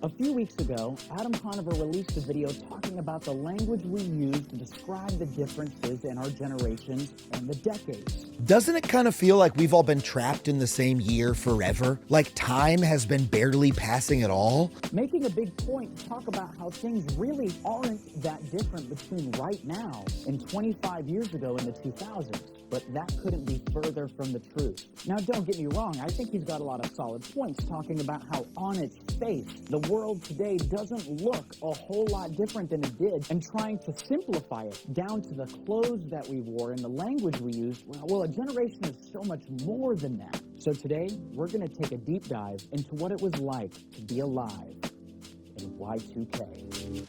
A few weeks ago, Adam Conover released a video talking about the language we use to describe the differences in our generations and the decades. Doesn't it kind of feel like we've all been trapped in the same year forever? Like time has been barely passing at all? Making a big point to talk about how things really aren't that different between right now and 25 years ago in the 2000s. But that couldn't be further from the truth. Now, don't get me wrong, I think he's got a lot of solid points talking about how on its face, the world today doesn't look a whole lot different than it did, and trying to simplify it down to the clothes that we wore and the language we used. Well, a generation is so much more than that. So today, we're going to take a deep dive into what it was like to be alive in Y2K.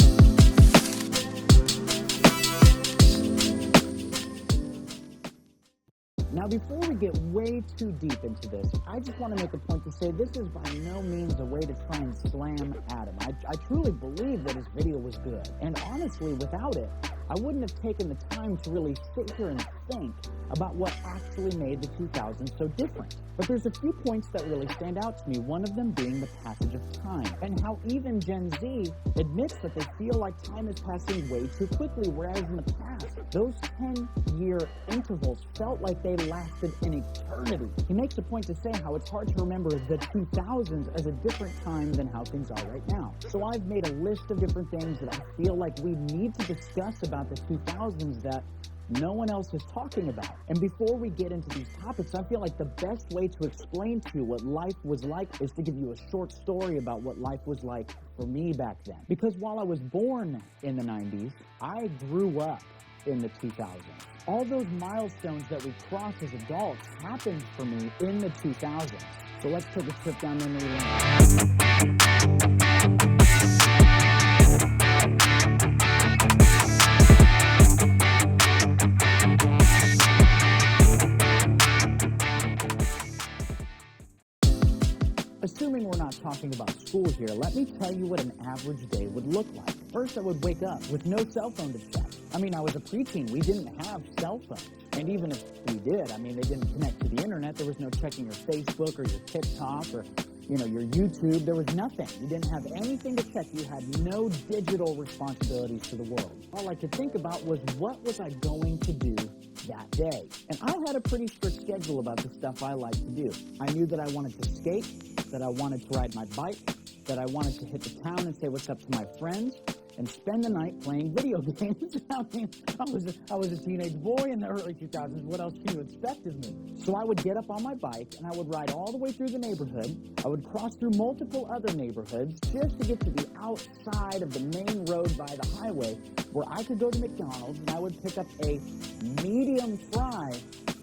Now, before we get way too deep into this, I just want to make a point to say this is by no means a way to try and slam Adam. I truly believe that his video was good. And honestly, without it, I wouldn't have taken the time to really sit here and think about what actually made the 2000s so different. But there's a few points that really stand out to me, one of them being the passage of time, and how even Gen Z admits that they feel like time is passing way too quickly, whereas in the past, those 10-year intervals felt like they lasted an eternity. He makes a point to say how it's hard to remember the 2000s as a different time than how things are right now. So I've made a list of different things that I feel like we need to discuss about the 2000s that no one else is talking about. And before we get into these topics, I feel like the best way to explain to you what life was like is to give you a short story about what life was like for me back then. Because while I was born in the 90s, I grew up in the 2000s. All those milestones that we cross as adults happened for me in the 2000s. So let's take a trip down memory lane. Assuming we're not talking about school here, let me tell you what an average day would look like. First, I would wake up with no cell phone to check. I mean, I was a preteen. We didn't have cell phones. And even if we did, I mean, they didn't connect to the internet. There was no checking your Facebook or your TikTok or, your YouTube. There was nothing. You didn't have anything to check. You had no digital responsibilities to the world. All I could think about was, what was I going to do that day? And I had a pretty strict schedule about the stuff I liked to do. I knew that I wanted to skate, that I wanted to ride my bike, that I wanted to hit the town and say what's up to my friends, and spend the night playing video games. I mean, I was a teenage boy in the early 2000s. What else can you expect of me? So I would get up on my bike, and I would ride all the way through the neighborhood. I would cross through multiple other neighborhoods just to get to the outside of the main road by the highway, where I could go to McDonald's, and I would pick up a medium fry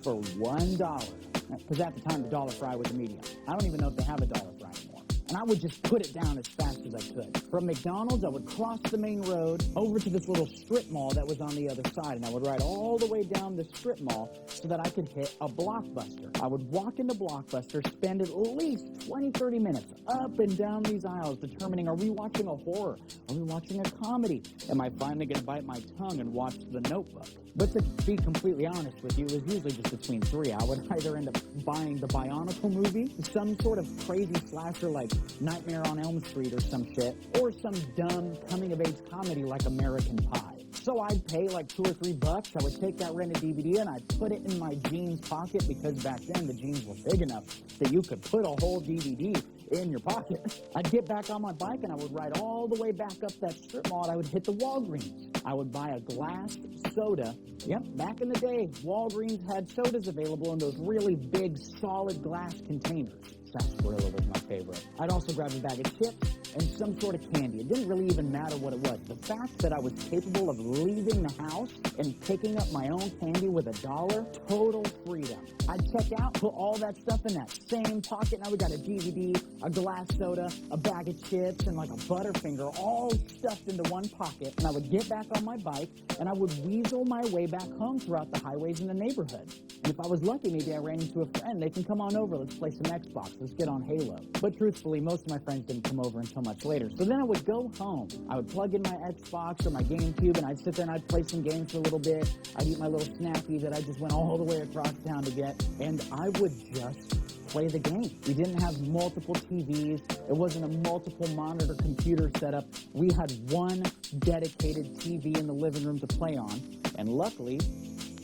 for $1. Because at the time, the dollar fry was a medium. I don't even know if they have a dollar fry anymore. And I would just put it down as fast as I could. From McDonald's, I would cross the main road over to this little strip mall that was on the other side, and I would ride all the way down the strip mall so that I could hit a Blockbuster. I would walk into Blockbuster, spend at least 20, 30 minutes up and down these aisles determining, are we watching a horror? Are we watching a comedy? Am I finally going to bite my tongue and watch The Notebook? But to be completely honest with you, it was usually just between three. I would either end up buying the Bionicle movie, some sort of crazy slasher like Nightmare on Elm Street or some shit, or some dumb coming-of-age comedy like American Pie. So I'd pay like $2 or $3. I would take that rented DVD and I'd put it in my jeans pocket, because back then the jeans were big enough that you could put a whole DVD in your pocket. I'd get back on my bike and I would ride all the way back up that strip mall, and I would hit the Walgreens. I would buy a glass soda. Yep, back in the day, Walgreens had sodas available in those really big, solid glass containers. Sarsaparilla was my favorite. I'd also grab a bag of chips and some sort of candy. It didn't really even matter what it was. The fact that I was capable of leaving the house and picking up my own candy with $1, total freedom. I'd check out, put all that stuff in that same pocket. Now we got a DVD, a glass soda, a bag of chips, and like a Butterfinger, all stuffed into one pocket. And I would get back on my bike, and I would weasel my way back home throughout the highways in the neighborhood. And if I was lucky, maybe I ran into a friend. They can come on over. Let's play some Xbox. Let's get on Halo. But truthfully, most of my friends didn't come over until much later. So then I would go home. I would plug in my Xbox or my GameCube, and I'd sit there and I'd play some games for a little bit. I'd eat my little snacky that I just went all the way across town to get, and I would just play the game. We didn't have multiple TVs. It wasn't a multiple monitor computer setup. We had one dedicated TV in the living room to play on. And luckily,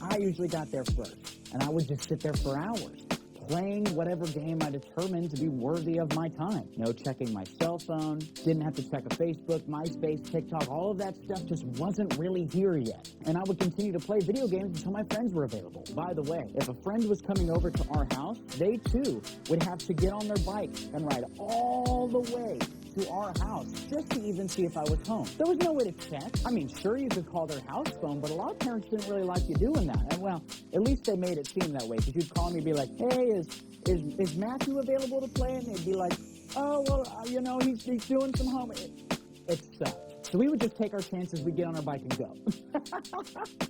I usually got there first. And I would just sit there for hours, playing whatever game I determined to be worthy of my time. No checking my cell phone, didn't have to check a Facebook, MySpace, TikTok, all of that stuff just wasn't really here yet. And I would continue to play video games until my friends were available. By the way, if a friend was coming over to our house, they too would have to get on their bike and ride all the way to our house just to even see if I was home. There was no way to check. I mean, sure, you could call their house phone, but a lot of parents didn't really like you doing that. And well, at least they made it seem that way, because you'd call me and be like, hey, is Matthew available to play? And they'd be like, oh, well, he's doing some home. It sucked. So we would just take our chances, we'd get on our bike and go.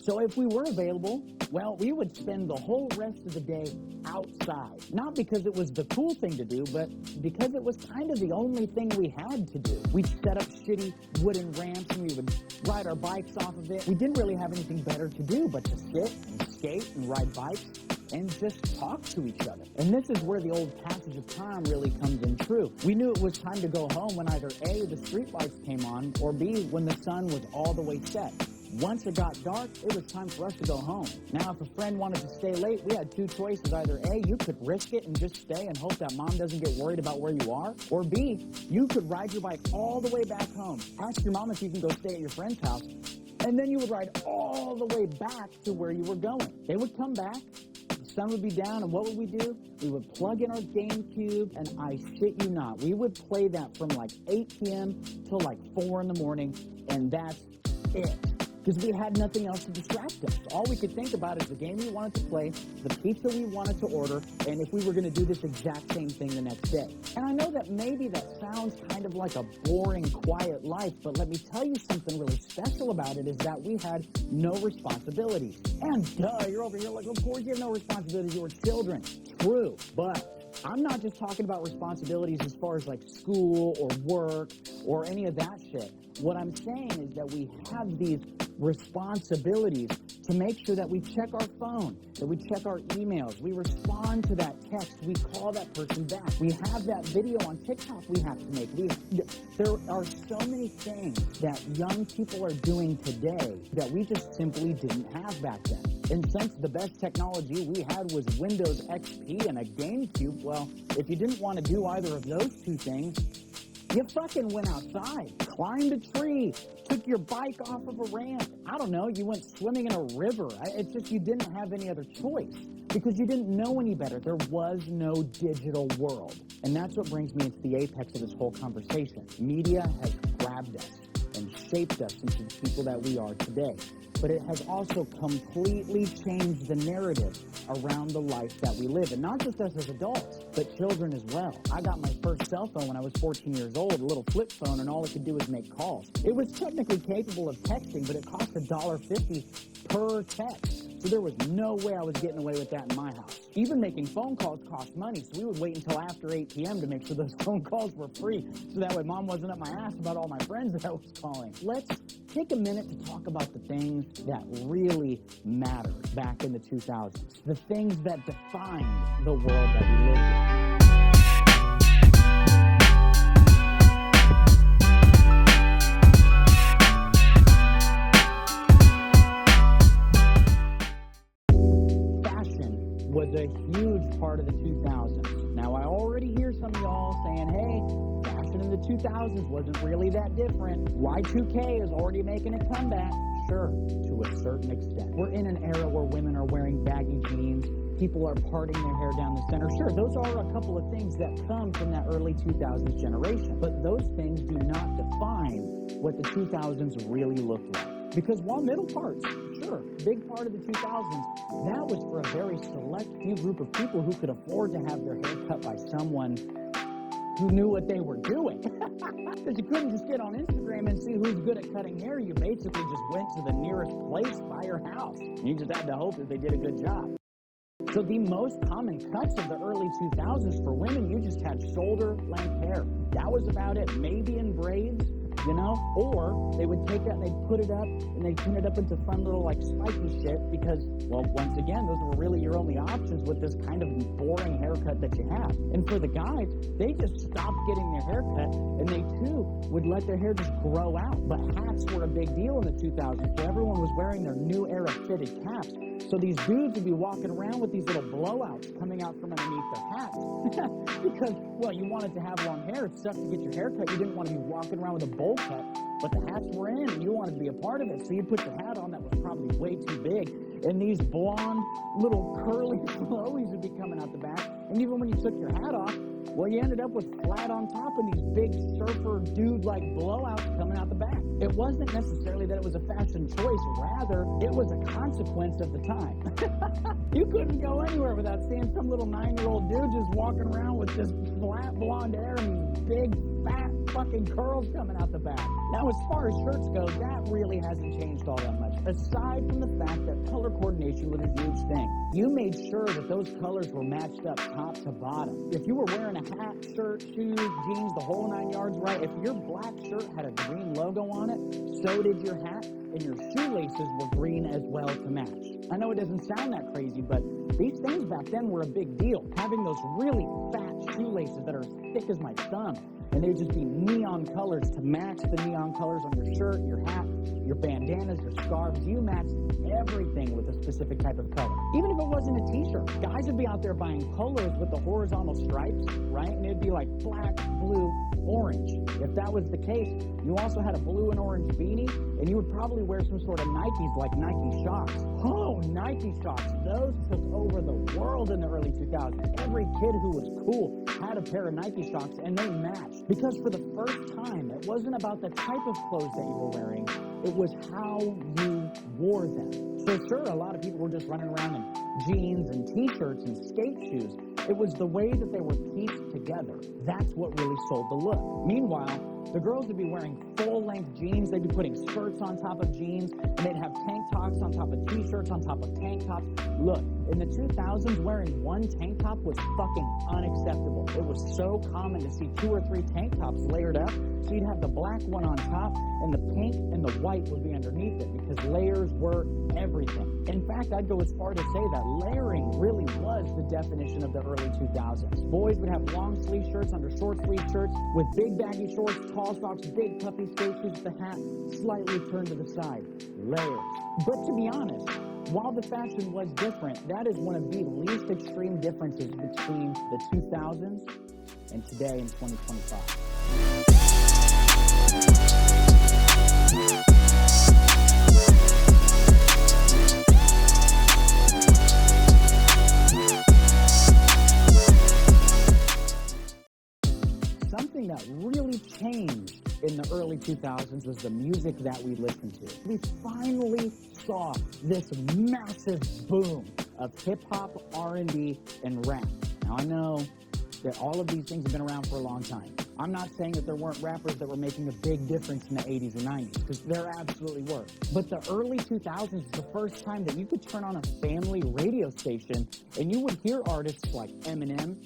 So if we were available, well, we would spend the whole rest of the day outside. Not because it was the cool thing to do, but because it was kind of the only thing we had to do. We'd set up shitty wooden ramps and we would ride our bikes off of it. We didn't really have anything better to do but to sit and skate and ride bikes and just talk to each other. And this is where the old passage of time really comes in true. We knew it was time to go home when either A, the street lights came on, or B, when the sun was all the way set. Once it got dark, it was time for us to go home. Now, if a friend wanted to stay late, we had two choices. Either A, you could risk it and just stay and hope that mom doesn't get worried about where you are, or B, you could ride your bike all the way back home. Ask your mom if you can go stay at your friend's house, and then you would ride all the way back to where you were going. They would come back, the sun would be down, and what would we do? We would plug in our GameCube, and I shit you not, we would play that from like 8 p.m. till like 4 in the morning, and that's it. Because we had nothing else to distract us. All we could think about is the game we wanted to play, the pizza we wanted to order, and if we were going to do this exact same thing the next day. And I know that maybe that sounds kind of like a boring, quiet life, but let me tell you something really special about it is that we had no responsibilities. And duh, you're over here like, of course you have no responsibilities, you were children. True, but I'm not just talking about responsibilities as far as like school or work or any of that shit. What I'm saying is that we have these responsibilities to make sure that we check our phone, that we check our emails, we respond to that text, we call that person back, we have that video on TikTok we have to make. There are so many things that young people are doing today that we just simply didn't have back then. And since the best technology we had was Windows XP and a GameCube, well, if you didn't want to do either of those two things, you fucking went outside, climbed a tree, took your bike off of a ramp. I don't know, you went swimming in a river. It's just you didn't have any other choice because you didn't know any better. There was no digital world. And that's what brings me into the apex of this whole conversation. Media has grabbed us and shaped us into the people that we are today. But it has also completely changed the narrative around the life that we live. And not just us as adults, but children as well. I got my first cell phone when I was 14 years old, a little flip phone, and all it could do was make calls. It was technically capable of texting, but it cost $1.50 per text. So there was no way I was getting away with that in my house. Even making phone calls cost money, so we would wait until after 8 p.m. to make sure those phone calls were free, so that way mom wasn't up my ass about all my friends that I was calling. Let's take a minute to talk about the things that really mattered back in the 2000s, the things that defined the world that we lived in. Was a huge part of the 2000s. Now, I already hear some of y'all saying, hey, fashion in the 2000s wasn't really that different. Y2K is already making a comeback. Sure, to a certain extent. We're in an era where women are wearing baggy jeans, people are parting their hair down the center. Sure, those are a couple of things that come from that early 2000s generation. But those things do not define what the 2000s really looked like. Because while middle parts, sure, big part of the 2000s, that was for a very select few group of people who could afford to have their hair cut by someone who knew what they were doing. Because you couldn't just get on Instagram and see who's good at cutting hair. You basically just went to the nearest place by your house. You just had to hope that they did a good job. So the most common cuts of the early 2000s for women, you just had shoulder-length hair. That was about it. Maybe in braids, know? Or they would take that and they'd put it up and they'd pin it up into fun little like spiky shit because, well, once again, those were really your only options with this kind of boring haircut that you have. And for the guys, they just stopped getting their haircut and they too would let their hair just grow out. But hats were a big deal in the 2000s, so everyone was wearing their new era fitted caps. So these dudes would be walking around with these little blowouts coming out from underneath their hats. Because, well, you wanted to have long hair. It sucked to get your hair cut. You didn't want to be walking around with a bowl cut. But the hats were in, and you wanted to be a part of it. So you put your hat on that was probably way too big. And these blonde, little curly flowies would be coming out the back. And even when you took your hat off, well, you ended up with flat on top and these big surfer dude-like blowouts coming out the back. It wasn't necessarily that it was a fashion choice. Rather, it was a consequence of the time. You couldn't go anywhere without seeing some little 9-year-old dude just walking around with this flat blonde hair and these big, fat fucking curls coming out the back. Now, as far as shirts go, that really hasn't changed all that much. Aside from the fact that color coordination was a huge thing. You made sure that those colors were matched up top to bottom. If you were wearing a hat, shirt, shoes, jeans, the whole 9 yards, right? If your black shirt had a green logo on it, so did your hat, and your shoelaces were green as well to match. I know it doesn't sound that crazy, but these things back then were a big deal. Having those really fat shoelaces that are as thick as my thumb, and they would just be neon colors to match the neon colors on your shirt, your hat, your bandanas, your scarves. You matched everything with a specific type of color. Even if it wasn't a t-shirt, guys would be out there buying polos with the horizontal stripes, right? And it'd be like black, blue, orange. If that was the case, you also had a blue and orange beanie, and you would probably wear some sort of Nikes like Nike Shox. Oh, Nike Shox. Those took over the world in the early 2000s. Every kid who was cool had a pair of Nike Shox, and they matched. Because for the first time, it wasn't about the type of clothes that you were wearing. It was how you wore them. So sure, a lot of people were just running around in jeans and t-shirts and skate shoes. It was the way that they were pieced together. That's what really sold the look. Meanwhile, the girls would be wearing full-length jeans. They'd be putting skirts on top of jeans, and they'd have tank tops on top of t-shirts on top of tank tops. Look, in the 2000s, wearing one tank top was fucking unacceptable. It was so common to see 2 or 3 tank tops layered up. So you'd have the black one on top, and the pink and the white would be underneath it because layers were everything. In fact, I'd go as far to say that layering really was the definition of the early 2000s. Boys would have long sleeve shirts under short sleeve shirts with big baggy shorts, tall socks, big puffy skate shoes with the hat slightly turned to the side. Layers. But to be honest, while the fashion was different, that is one of the least extreme differences between the 2000s and today in 2025. Something that really changed in the early 2000s was the music that we listened to. We finally saw this massive boom of hip-hop, R&B, and rap. Now, I know that all of these things have been around for a long time. I'm not saying that there weren't rappers that were making a big difference in the 80s and 90s, because there absolutely were. But the early 2000s was the first time that you could turn on a family radio station and you would hear artists like Eminem,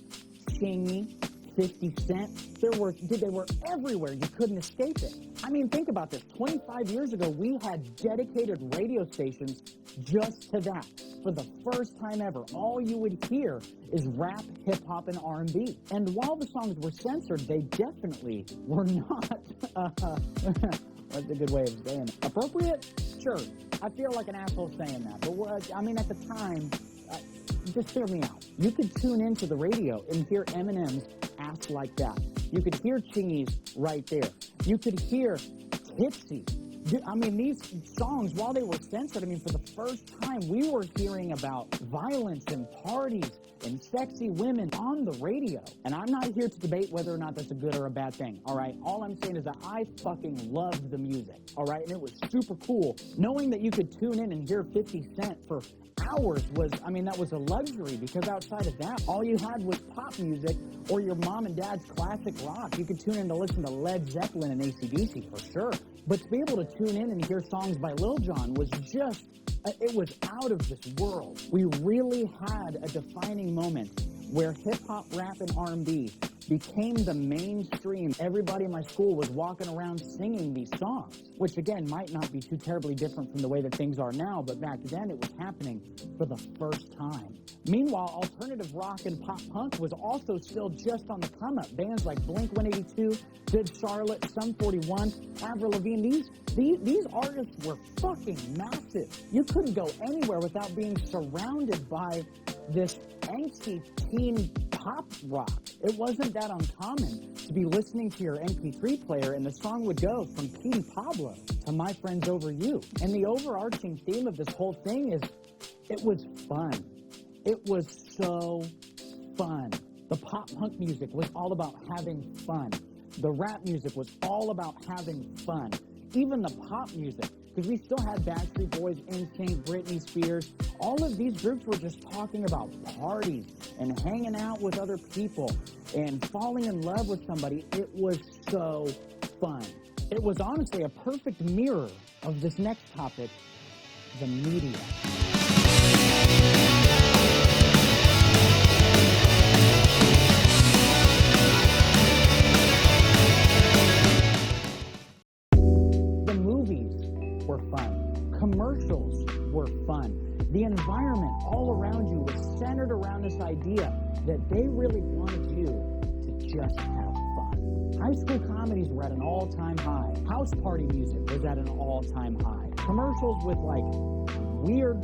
Chingy, 50 Cent. They were everywhere. You couldn't escape it. I mean, think about this. 25 years ago, we had dedicated radio stations just to that. For the first time ever, all you would hear is rap, hip-hop, and R&B. And while the songs were censored, they definitely were not, what's a good way of saying it? Appropriate? Sure. I feel like an asshole saying that. But, at the time, just hear me out. You could tune into the radio and hear Eminem's Ass Like That. You could hear Chingy's Right There. You could hear Tipsy. These songs, while they were censored, for the first time, we were hearing about violence and parties and sexy women on the radio. And I'm not here to debate whether or not that's a good or a bad thing, all right? All I'm saying is that I fucking loved the music, all right? And it was super cool. Knowing that you could tune in and hear 50 Cent for hours that was a luxury, because outside of that, all you had was pop music or your mom and dad's classic rock. You could tune in to listen to Led Zeppelin and AC/DC for sure. But to be able to tune in and hear songs by Lil Jon was just, it was out of this world. We really had a defining moment where hip-hop, rap, and R&B became the mainstream. Everybody in my school was walking around singing these songs, which again might not be too terribly different from the way that things are now, but back then it was happening for the first time. Meanwhile, alternative rock and pop punk was also still just on the come up. Bands like Blink-182, Good Charlotte, Sum 41, Avril Lavigne, these artists were fucking massive. You couldn't go anywhere without being surrounded by this angsty teen pop rock. It wasn't that uncommon to be listening to your MP3 player and the song would go from King Pablo to My Friends Over You. And the overarching theme of this whole thing is it was fun. It was so fun. The pop punk music was all about having fun. The rap music was all about having fun. Even the pop music, because we still had Backstreet Boys, NSYNC, Britney Spears. All of these groups were just talking about parties and hanging out with other people and falling in love with somebody. It was so fun. It was honestly a perfect mirror of this next topic, the media. Were fun. Commercials were fun. The environment all around you was centered around this idea that they really wanted you to just have fun. High school comedies were at an all-time high. House party music was at an all-time high. Commercials with like weird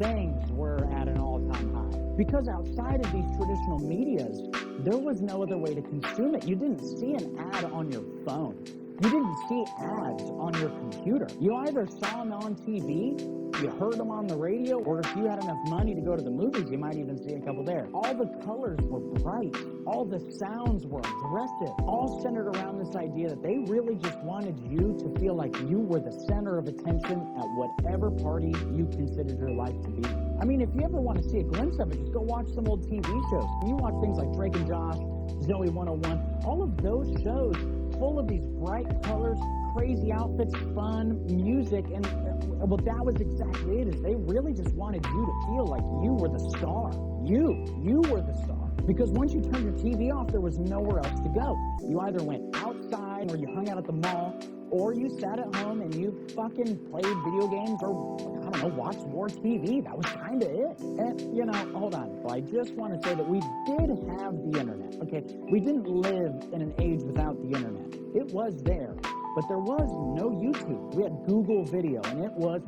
things were at an all-time high. Because outside of these traditional medias, there was no other way to consume it. You didn't see an ad on your phone. You didn't see ads on your computer. You either saw them on TV, you heard them on the radio, or if you had enough money to go to the movies, you might even see a couple there. All the colors were bright. All the sounds were aggressive. All centered around this idea that they really just wanted you to feel like you were the center of attention at whatever party you considered your life to be. I mean, if you ever want to see a glimpse of it, just go watch some old TV shows. You watch things like Drake and Josh, Zoe 101, all of those shows full of these bright colors, crazy outfits, fun, music, and well, that was exactly it. Is they really just wanted you to feel like you were the star. You were the star. Because once you turned your TV off, there was nowhere else to go. You either went outside or you hung out at the mall, or you sat at home and you fucking played video games or, I don't know, watched more TV. That was kind of it. And, you know, hold on. Well, I just want to say that we did have the internet, okay? We didn't live in an age without the internet. It was there, but there was no YouTube. We had Google Video, and it was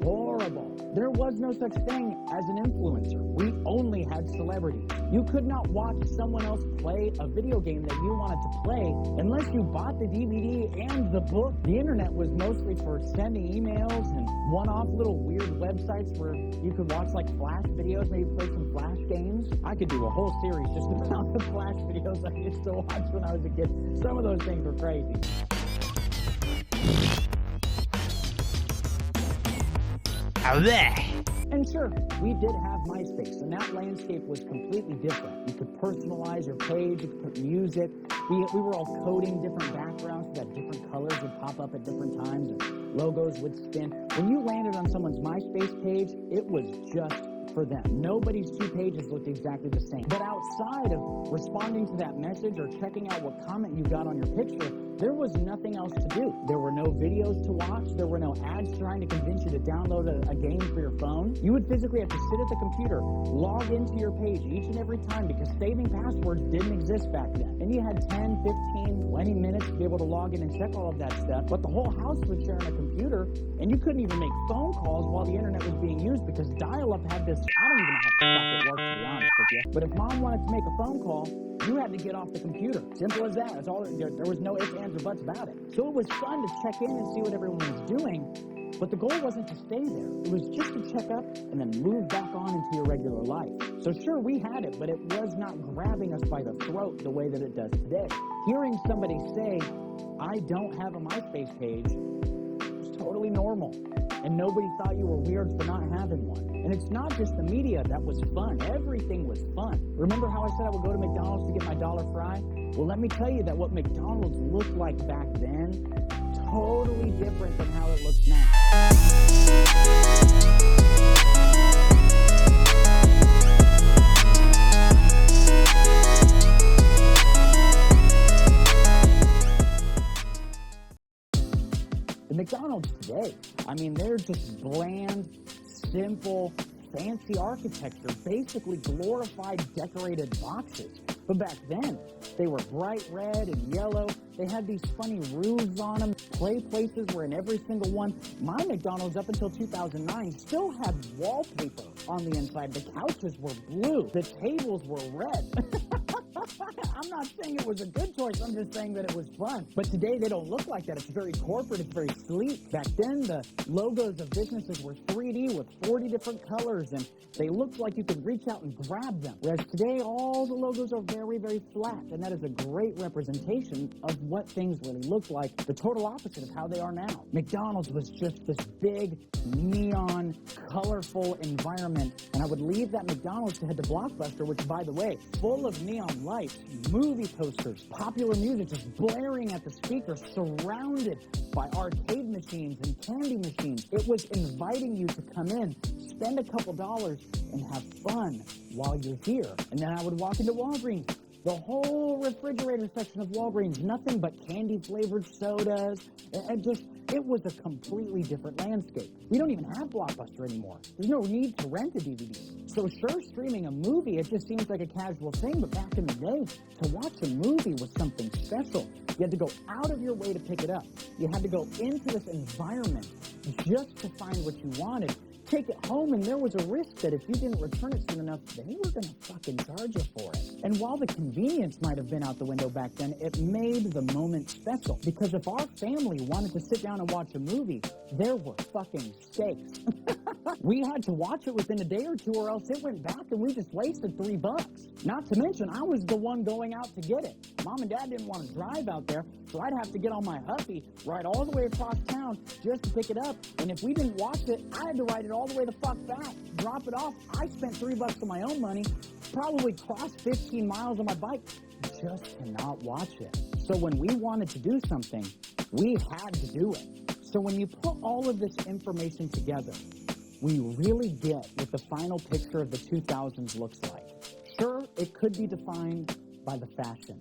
horrible. There was no such thing as an influencer. We only had celebrities. You could not watch someone else play a video game that you wanted to play unless you bought the DVD and the book. The internet was mostly for sending emails and one-off little weird websites where you could watch like Flash videos, maybe play some Flash games. I could do a whole series just about the Flash videos I used to watch when I was a kid. Some of those things were crazy. And sure, we did have MySpace, and that landscape was completely different. You could personalize your page, you could put music. We were all coding different backgrounds so that different colors would pop up at different times and logos would spin. When you landed on someone's MySpace page, it was just for them. Nobody's two pages looked exactly the same. But outside of responding to that message or checking out what comment you got on your picture, there was nothing else to do. There were no videos to watch. There were no ads trying to convince you to download a game for your phone. You would physically have to sit at the computer, log into your page each and every time because saving passwords didn't exist back then. And you had 10, 15, 20 minutes to be able to log in and check all of that stuff. But the whole house was sharing a computer, and you couldn't even make phone calls while the internet was being used because dial-up had this, I don't even know how the fuck it worked, to be honest with you. But if mom wanted to make a phone call, you had to get off the computer. Simple as that. That's all. There was no ifs, ands, or buts about it. So it was fun to check in and see what everyone was doing, but the goal wasn't to stay there. It was just to check up and then move back on into your regular life. So sure, we had it, but it was not grabbing us by the throat the way that it does today. Hearing somebody say, I don't have a MySpace page, was totally normal. And nobody thought you were weird for not having one. And it's not just the media that was fun. Everything was fun. Remember how I said I would go to McDonald's to get my dollar fry? Well, let me tell you that what McDonald's looked like back then, totally different than how it looks now. The McDonald's today, I mean, they're just bland, simple, fancy architecture, basically glorified decorated boxes. But back then, they were bright red and yellow. They had these funny roofs on them. Play places were in every single one. My McDonald's up until 2009 still had wallpaper on the inside. The couches were blue. The tables were red. I'm not saying it was a good choice. I'm just saying that it was fun. But today, they don't look like that. It's very corporate. It's very sleek. Back then, the logos of businesses were 3D with 40 different colors, and they looked like you could reach out and grab them. Whereas today, all the logos are very, very flat, and that is a great representation of what things really look like, the total opposite of how they are now. McDonald's was just this big, neon, colorful environment, and I would leave that McDonald's to head to Blockbuster, which, by the way, full of neon lights, movie posters, popular music just blaring at the speakers, surrounded by arcade machines and candy machines. It was inviting you to come in, spend a couple dollars, and have fun while you're here. And then I would walk into Walgreens. The whole refrigerator section of Walgreens, nothing but candy-flavored sodas, and just, it was a completely different landscape. We don't even have Blockbuster anymore. There's no need to rent a DVD. So sure, streaming a movie, it just seems like a casual thing, but back in the day, to watch a movie was something special. You had to go out of your way to pick it up. You had to go into this environment just to find what you wanted. Take it home, and there was a risk that if you didn't return it soon enough, they were going to fucking charge you for it. And while the convenience might have been out the window back then, it made the moment special. Because if our family wanted to sit down and watch a movie, there were fucking stakes. We had to watch it within a day or two, or else it went back and we just wasted $3. Not to mention, I was the one going out to get it. Mom and Dad didn't want to drive out there, so I'd have to get on my Huffy, ride all the way across town just to pick it up. And if we didn't watch it, I had to ride it all the way the fuck back, drop it off. I spent $3 of my own money, probably crossed 15 miles on my bike, just to not watch it. So when we wanted to do something, we had to do it. So when you put all of this information together, we really get what the final picture of the 2000s looks like. Sure, it could be defined by the fashion,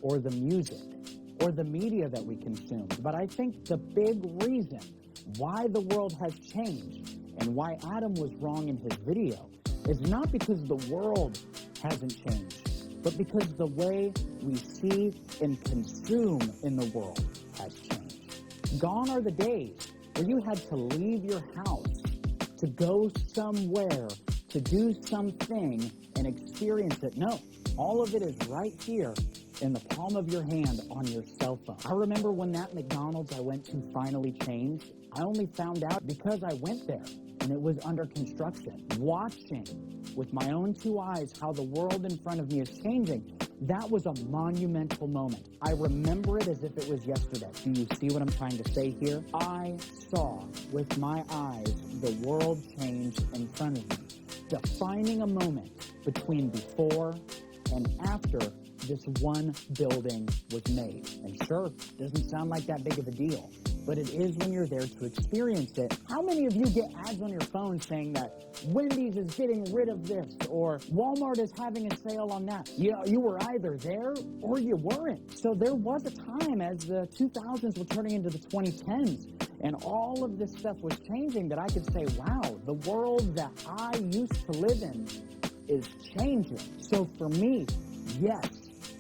or the music, or the media that we consume. But I think the big reason why the world has changed and why Adam was wrong in his video is not because the world hasn't changed, but because the way we see and consume in the world has changed. Gone are the days where you had to leave your house to go somewhere, to do something and experience it. No, all of it is right here in the palm of your hand on your cell phone. I remember when that McDonald's I went to finally changed. I only found out because I went there and it was under construction. Watching with my own two eyes how the world in front of me is changing, that was a monumental moment. I remember it as if it was yesterday. Do you see what I'm trying to say here? I saw with my eyes the world change in front of me, defining a moment between before and after this one building was made. And sure, it doesn't sound like that big of a deal, but it is when you're there to experience it. How many of you get ads on your phone saying that Wendy's is getting rid of this or Walmart is having a sale on that? You were either there or you weren't. So there was a time as the 2000s were turning into the 2010s and all of this stuff was changing that I could say, wow, the world that I used to live in is changing. So for me, yes,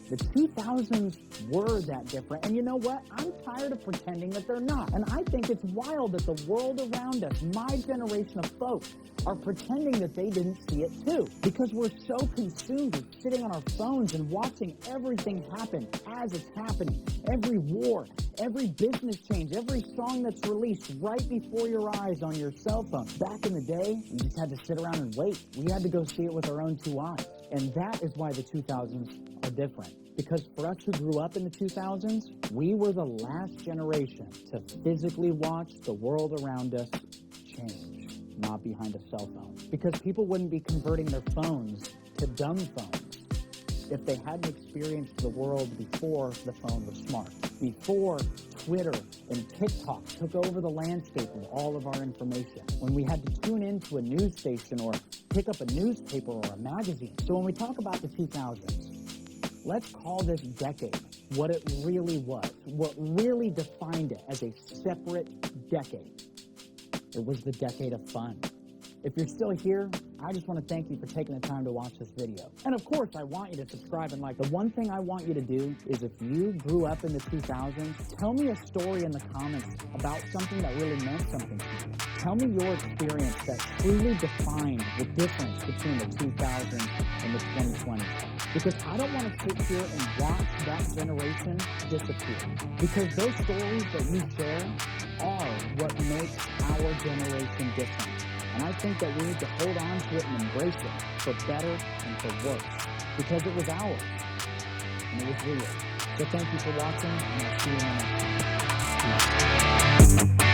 the 2000s were that different. And you know what? I'm tired of pretending that they're not. And I think it's wild that the world around us, my generation of folks, are pretending that they didn't see it too. Because we're so consumed with sitting on our phones and watching everything happen as it's happening. Every war, every business change, every song that's released right before your eyes on your cell phone. Back in the day, we just had to sit around and wait. We had to go see it with our own two eyes. And that is why the 2000s are different. Because for us who grew up in the 2000s, we were the last generation to physically watch the world around us change, not behind a cell phone. Because people wouldn't be converting their phones to dumb phones if they hadn't experienced the world before the phone was smart, before Twitter and TikTok took over the landscape of all of our information, when we had to tune into a news station or pick up a newspaper or a magazine. So when we talk about the 2000s, Let's call this decade what it really was, what really defined it as a separate decade. It was the decade of fun. If you're still here, I just want to thank you for taking the time to watch this video. And of course, I want you to subscribe and like. The one thing I want you to do is if you grew up in the 2000s, tell me a story in the comments about something that really meant something to you. Tell me your experience that truly defined the difference between the 2000s and the 2020s. Because I don't want to sit here and watch that generation disappear. Because those stories that you share are what makes our generation different. And I think that we need to hold on to it and embrace it for better and for worse. Because it was ours. And it was real. So thank you for watching, and I'll see you in the next one.